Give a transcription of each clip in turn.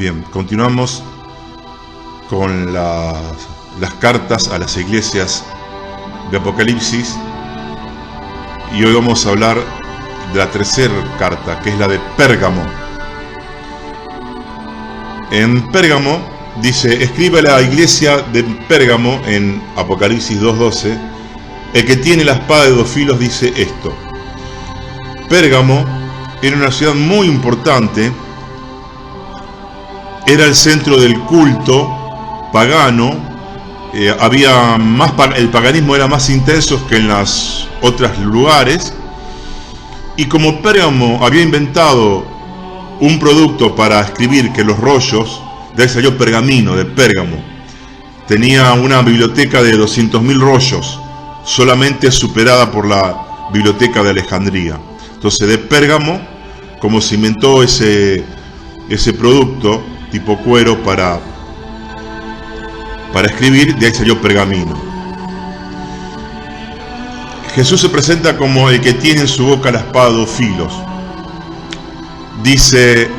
Bien, continuamos con las cartas a las iglesias de Apocalipsis, y hoy vamos a hablar de la tercera carta, que es la de Pérgamo. En Pérgamo dice: escribe a la iglesia de Pérgamo, en Apocalipsis 2:12, el que tiene la espada de dos filos dice esto. Pérgamo era una ciudad muy importante, era el centro del culto pagano, el paganismo era más intenso que en los otros lugares, y como Pérgamo había inventado un producto para escribir, que los rollos, de ahí salió pergamino, de Pérgamo, tenía una biblioteca de 200.000 rollos, solamente superada por la biblioteca de Alejandría. Entonces, de Pérgamo, como se inventó ese producto tipo cuero para escribir, de ahí salió pergamino. Jesús se presenta como el que tiene en su boca la espada de dos filos. Dice: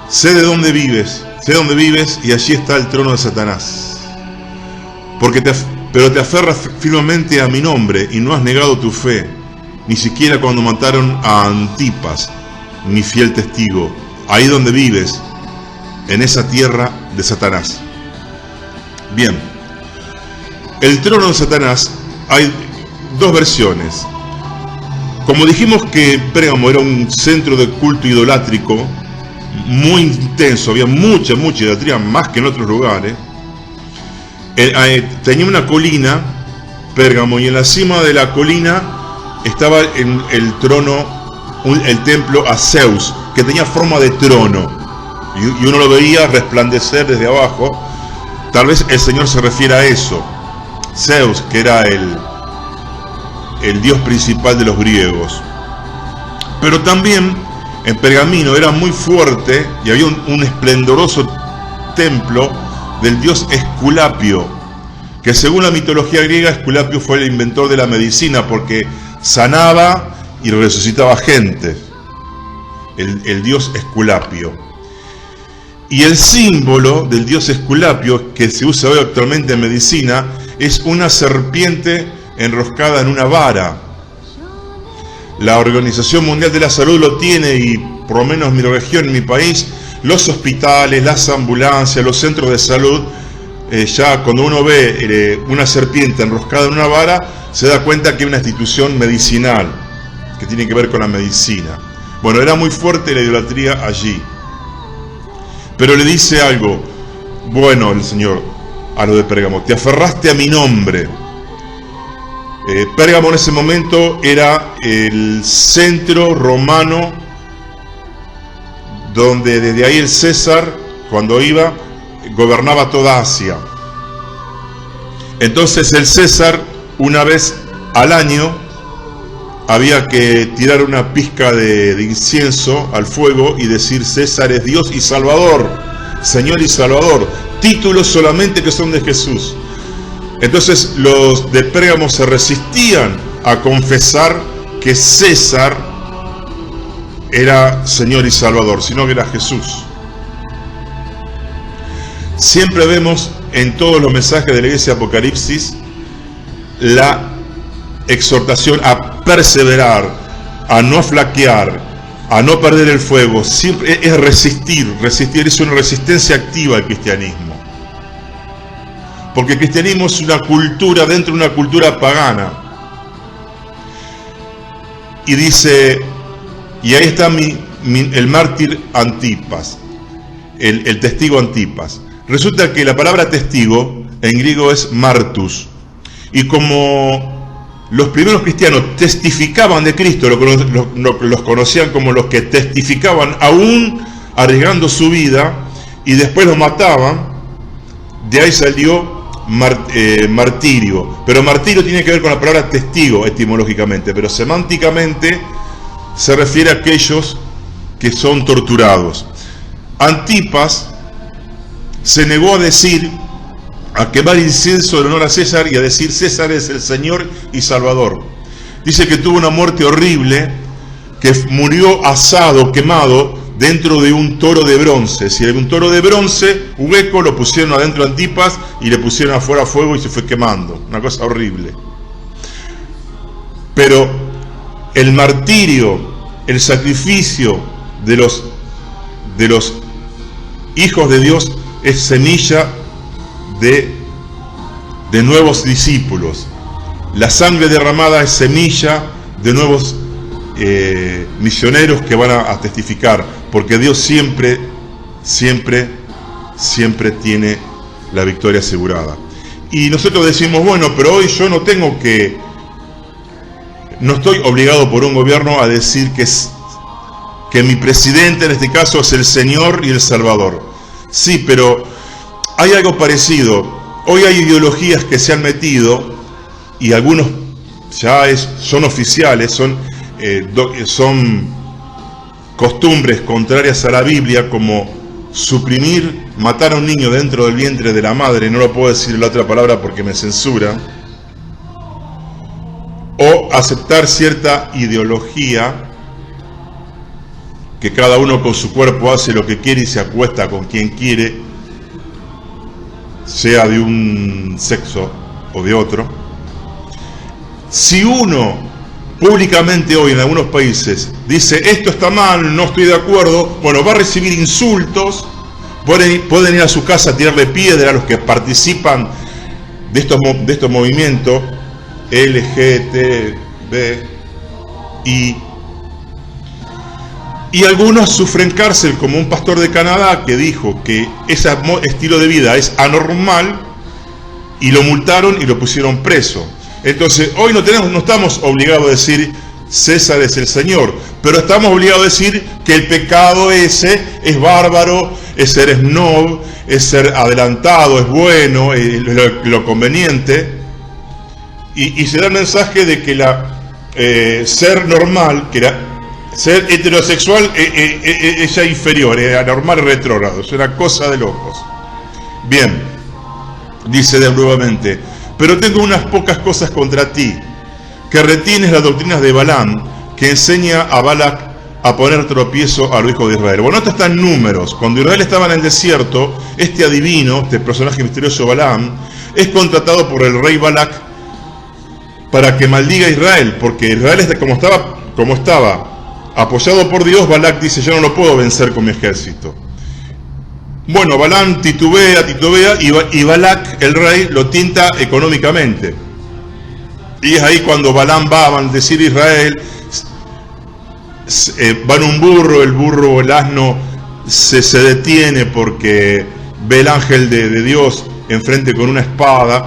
sé de dónde vives, y allí está el trono de Satanás. Pero te aferras firmemente a mi nombre y no has negado tu fe, ni siquiera cuando mataron a Antipas, mi fiel testigo. Ahí donde vives, en esa tierra de Satanás. Bien, el trono de Satanás, hay dos versiones. Como dijimos que Pérgamo era un centro de culto idolátrico muy intenso, había mucha idolatría, más que en otros lugares. Tenía una colina, Pérgamo, y en la cima de la colina estaba en el trono, el templo a Zeus, que tenía forma de trono, y uno lo veía resplandecer desde abajo. Tal vez el Señor se refiere a eso. Zeus, que era el dios principal de los griegos. Pero también en Pergamino era muy fuerte, y había un esplendoroso templo del dios Esculapio, que según la mitología griega, Esculapio fue el inventor de la medicina, porque sanaba y resucitaba gente, el dios Esculapio. Y el símbolo del dios Esculapio, que se usa hoy actualmente en medicina, es una serpiente enroscada en una vara. La Organización Mundial de la Salud lo tiene, y por lo menos en mi región, en mi país, los hospitales, las ambulancias, los centros de salud, ya cuando uno ve una serpiente enroscada en una vara, se da cuenta que es una institución medicinal, que tiene que ver con la medicina. Bueno, era muy fuerte la idolatría allí. Pero le dice algo bueno el Señor a lo de Pérgamo: te aferraste a mi nombre. Pérgamo en ese momento era el centro romano, donde desde ahí el César, cuando iba, gobernaba toda Asia. Entonces el César, una vez al año, había que tirar una pizca de incienso al fuego y decir: César es Dios y Salvador, Señor y Salvador, títulos solamente que son de Jesús. Entonces los de Pérgamo se resistían a confesar que César era Señor y Salvador, sino que era Jesús. Siempre vemos en todos los mensajes de la iglesia de Apocalipsis la exhortación a perseverar, a no flaquear, a no perder el fuego. Siempre es resistir es una resistencia activa al cristianismo, porque el cristianismo es una cultura dentro de una cultura pagana. Y dice, y ahí está el mártir Antipas, el testigo Antipas. Resulta que la palabra testigo en griego es martus, y como los primeros cristianos testificaban de Cristo, los conocían como los que testificaban aún arriesgando su vida, y después los mataban. De ahí salió martirio. Pero martirio tiene que ver con la palabra testigo etimológicamente, pero semánticamente se refiere a aquellos que son torturados. Antipas se negó a quemar incienso en honor a César y a decir: César es el Señor y Salvador. Dice que tuvo una muerte horrible, que murió asado, quemado, dentro de un toro de bronce. Si era un toro de bronce, hueco, lo pusieron adentro de Antipas y le pusieron afuera fuego y se fue quemando. Una cosa horrible. Pero el martirio, el sacrificio de los hijos de Dios es semilla de nuevos discípulos. La sangre derramada es semilla de nuevos misioneros que van a testificar, porque Dios siempre tiene la victoria asegurada. Y nosotros decimos, bueno, pero hoy yo no estoy obligado por un gobierno a decir que mi presidente en este caso es el Señor y el Salvador. Sí, pero hay algo parecido. Hoy hay ideologías que se han metido y algunos ya son oficiales, son costumbres contrarias a la Biblia, como suprimir, matar a un niño dentro del vientre de la madre, no lo puedo decir la otra palabra porque me censura, o aceptar cierta ideología, que cada uno con su cuerpo hace lo que quiere y se acuesta con quien quiere, sea de un sexo o de otro. Si uno públicamente hoy en algunos países dice esto está mal, no estoy de acuerdo, bueno, va a recibir insultos, pueden ir a su casa a tirarle piedra a los que participan de estos movimientos LGTBI, y algunos sufren cárcel, como un pastor de Canadá que dijo que ese estilo de vida es anormal y lo multaron y lo pusieron preso. Entonces, hoy no estamos obligados a decir César es el Señor, pero estamos obligados a decir que el pecado ese es bárbaro, es ser snob, es ser adelantado, es bueno, lo conveniente, y se da el mensaje de que ser normal, ser heterosexual es ya inferior, es anormal y retrógrado, es una cosa de locos. Bien, dice nuevamente, pero tengo unas pocas cosas contra ti, que retienes las doctrinas de Balaam, que enseña a Balac a poner tropiezo a los hijos de Israel. Bueno, esto está en Números. Cuando Israel estaba en el desierto, este adivino, este personaje misterioso Balaam, es contratado por el rey Balac para que maldiga a Israel, porque Israel como estaba apoyado por Dios. Balac dice, yo no lo puedo vencer con mi ejército. Bueno, Balaam titubea y Balac, el rey, lo tienta económicamente. Y es ahí cuando Balaam va a maldecir a Israel, va en un burro, el asno se detiene porque ve el ángel de Dios enfrente con una espada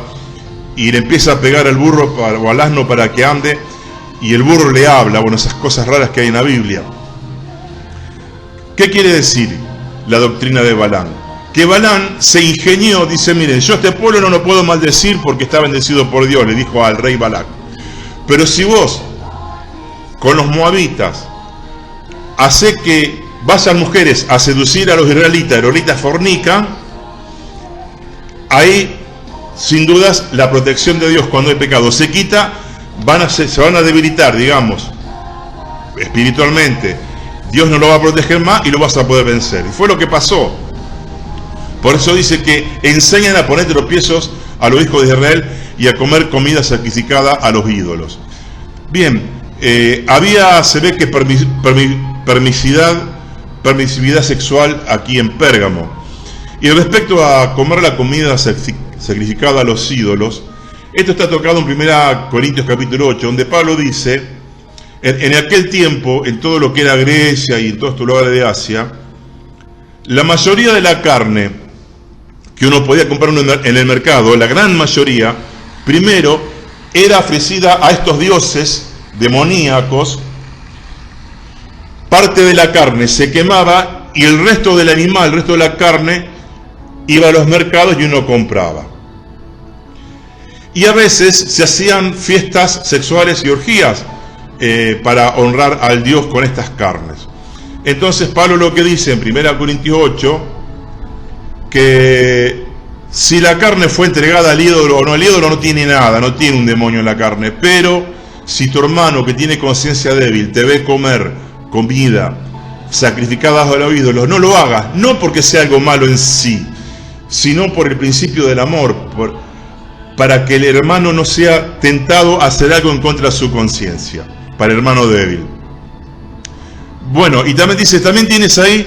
y le empieza a pegar al burro o al asno para que ande, y el burro le habla. Bueno, esas cosas raras que hay en la Biblia. ¿Qué quiere decir la doctrina de Balaam? Que Balaam se ingenió, dice, miren, yo a este pueblo no lo puedo maldecir porque está bendecido por Dios, le dijo al rey Balac. Pero si vos, con los moabitas, hace que vayan mujeres a seducir a los israelitas fornican, ahí, sin dudas, la protección de Dios cuando hay pecado se quita, se van a debilitar, digamos, espiritualmente. Dios no lo va a proteger más y lo vas a poder vencer. Y fue lo que pasó. Por eso dice que enseñan a poner tropiezos a los hijos de Israel y a comer comida sacrificada a los ídolos. Bien, se ve que permisividad sexual aquí en Pérgamo. Y respecto a comer la comida sacrificada a los ídolos, esto está tocado en 1 Corintios capítulo 8, donde Pablo dice, en aquel tiempo, en todo lo que era Grecia y en todos estos lugares de Asia, la mayoría de la carne que uno podía comprar en el mercado, la gran mayoría, primero era ofrecida a estos dioses demoníacos. Parte de la carne se quemaba y el resto del animal, el resto de la carne, iba a los mercados y uno compraba. Y a veces se hacían fiestas sexuales y orgías para honrar al Dios con estas carnes. Entonces Pablo lo que dice en 1 Corintios 8, que si la carne fue entregada al ídolo o no, el ídolo no tiene nada, no tiene un demonio en la carne, pero si tu hermano que tiene conciencia débil te ve comer comida sacrificadas a los ídolos, no lo hagas, no porque sea algo malo en sí, sino por el principio del amor, para que el hermano no sea tentado a hacer algo en contra de su conciencia, para el hermano débil. Bueno, y también dice, también tienes ahí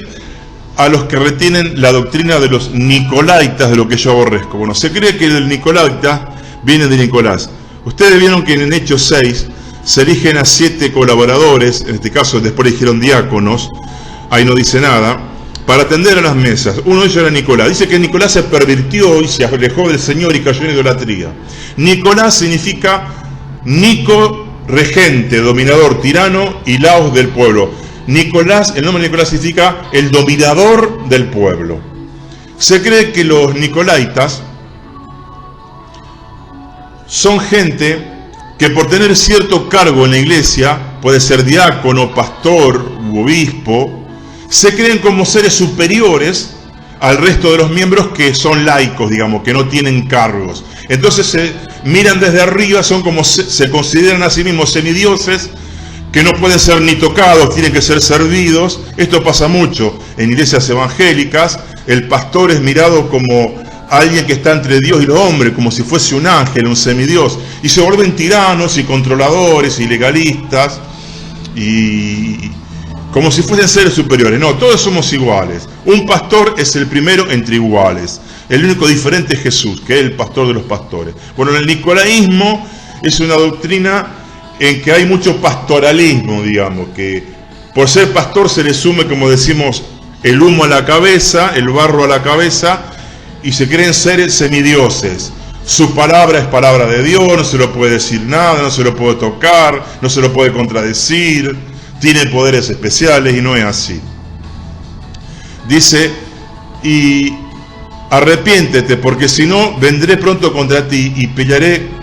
a los que retienen la doctrina de los nicolaitas, de lo que yo aborrezco. Bueno, se cree que el nicolaita viene de Nicolás. Ustedes vieron que en Hechos 6 se eligen a 7 colaboradores, en este caso después eligieron diáconos, ahí no dice nada, para atender a las mesas. Uno de ellos era Nicolás. Dice que Nicolás se pervirtió y se alejó del Señor y cayó en idolatría. Nicolás significa Nico, regente, dominador, tirano, y laos del pueblo. Nicolás, el nombre de Nicolás significa el dominador del pueblo. Se cree que los nicolaitas son gente que por tener cierto cargo en la iglesia, puede ser diácono, pastor u obispo, se creen como seres superiores al resto de los miembros que son laicos, digamos, que no tienen cargos. Entonces se miran desde arriba, son como se consideran a sí mismos semidioses, que no pueden ser ni tocados, tienen que ser servidos. Esto pasa mucho en iglesias evangélicas. El pastor es mirado como alguien que está entre Dios y los hombres, como si fuese un ángel, un semidios, y se vuelven tiranos y controladores y legalistas, y como si fuesen seres superiores. No, todos somos iguales. Un pastor es el primero entre iguales. El único diferente es Jesús, que es el pastor de los pastores. Bueno, en el nicolaísmo es una doctrina en que hay mucho pastoralismo, digamos, que por ser pastor se le sume, como decimos, el humo a la cabeza, el barro a la cabeza, y se creen seres semidioses. Su palabra es palabra de Dios, no se lo puede decir nada, no se lo puede tocar, no se lo puede contradecir, tiene poderes especiales, y no es así. Dice, y arrepiéntete, porque si no, vendré pronto contra ti y pelearé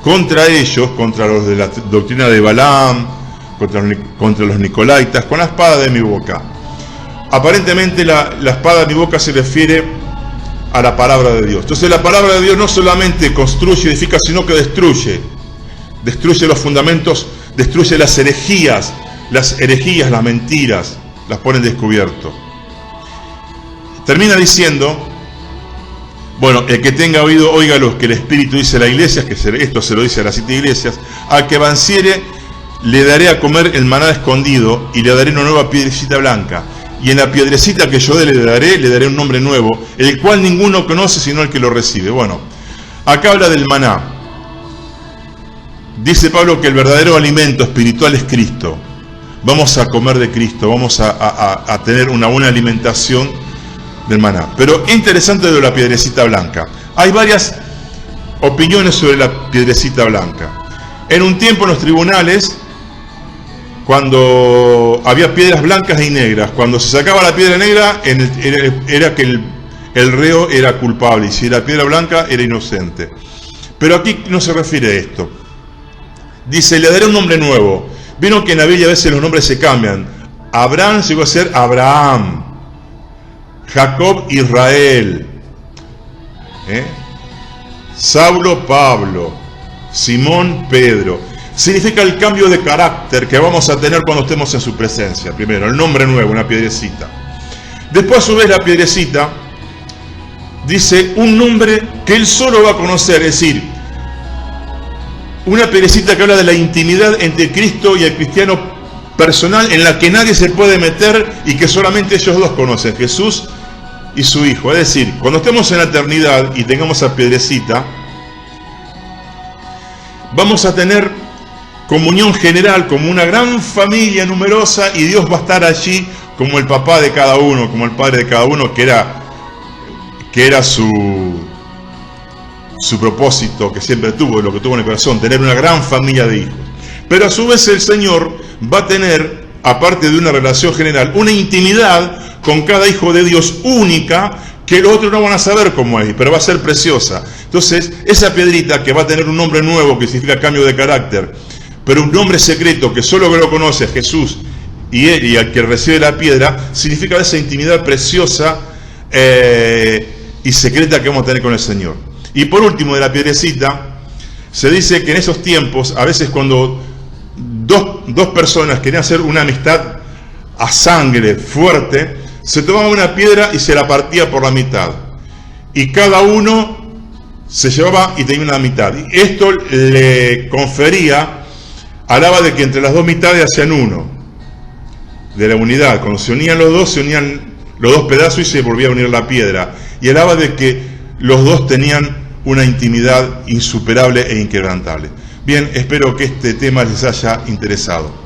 contra ellos, contra los de la doctrina de Balaam, contra los nicolaitas, con la espada de mi boca. Aparentemente la espada de mi boca se refiere a la palabra de Dios. Entonces la palabra de Dios no solamente construye y edifica, sino que destruye los fundamentos, destruye las herejías, las mentiras, las pone en descubierto. Termina diciendo, bueno, el que tenga oído, oiga lo que el Espíritu dice a la iglesia, que esto se lo dice a las 7 iglesias. Al que venciere, le daré a comer el maná escondido, y le daré una nueva piedrecita blanca. Y en la piedrecita que yo le daré un nombre nuevo, el cual ninguno conoce sino el que lo recibe. Bueno, acá habla del maná. Dice Pablo que el verdadero alimento espiritual es Cristo. Vamos a comer de Cristo, vamos a tener una buena alimentación del maná. Pero interesante de la piedrecita blanca. Hay varias opiniones sobre la piedrecita blanca. En un tiempo en los tribunales, cuando había piedras blancas y negras, cuando se sacaba la piedra negra, era que el reo era culpable, y si era piedra blanca, era inocente. Pero aquí no se refiere a esto. Dice, le daré un nombre nuevo. Vieron que en la Biblia a veces los nombres se cambian. Abraham llegó a ser Abraham. Jacob, Israel. Saulo, Pablo. Simón, Pedro. Significa el cambio de carácter que vamos a tener cuando estemos en su presencia. Primero, el nombre nuevo, una piedrecita. Después, a su vez, la piedrecita dice un nombre que él solo va a conocer, es decir, una piedrecita que habla de la intimidad entre Cristo y el cristiano personal, en la que nadie se puede meter y que solamente ellos dos conocen, Jesús y su Hijo. Es decir, cuando estemos en la eternidad y tengamos esa piedrecita, vamos a tener comunión general, como una gran familia numerosa, y Dios va a estar allí como el papá de cada uno, como el padre de cada uno, que era su propósito que siempre tuvo, lo que tuvo en el corazón, tener una gran familia de hijos. Pero a su vez el Señor va a tener, aparte de una relación general, una intimidad con cada hijo de Dios única, que los otros no van a saber cómo es, pero va a ser preciosa. Entonces, esa piedrita que va a tener un nombre nuevo, que significa cambio de carácter, pero un nombre secreto que solo lo conoce Jesús y él, y al que recibe la piedra, significa esa intimidad preciosa y secreta que vamos a tener con el Señor. Y por último, de la piedrecita, se dice que en esos tiempos, a veces cuando dos personas querían hacer una amistad a sangre fuerte, se tomaba una piedra y se la partía por la mitad. Y cada uno se llevaba y tenía una mitad. Y esto le confería, hablaba de que entre las dos mitades hacían uno, de la unidad. Cuando se unían los dos pedazos y se volvía a unir la piedra. Y hablaba de que los dos tenían una intimidad insuperable e inquebrantable. Bien, espero que este tema les haya interesado.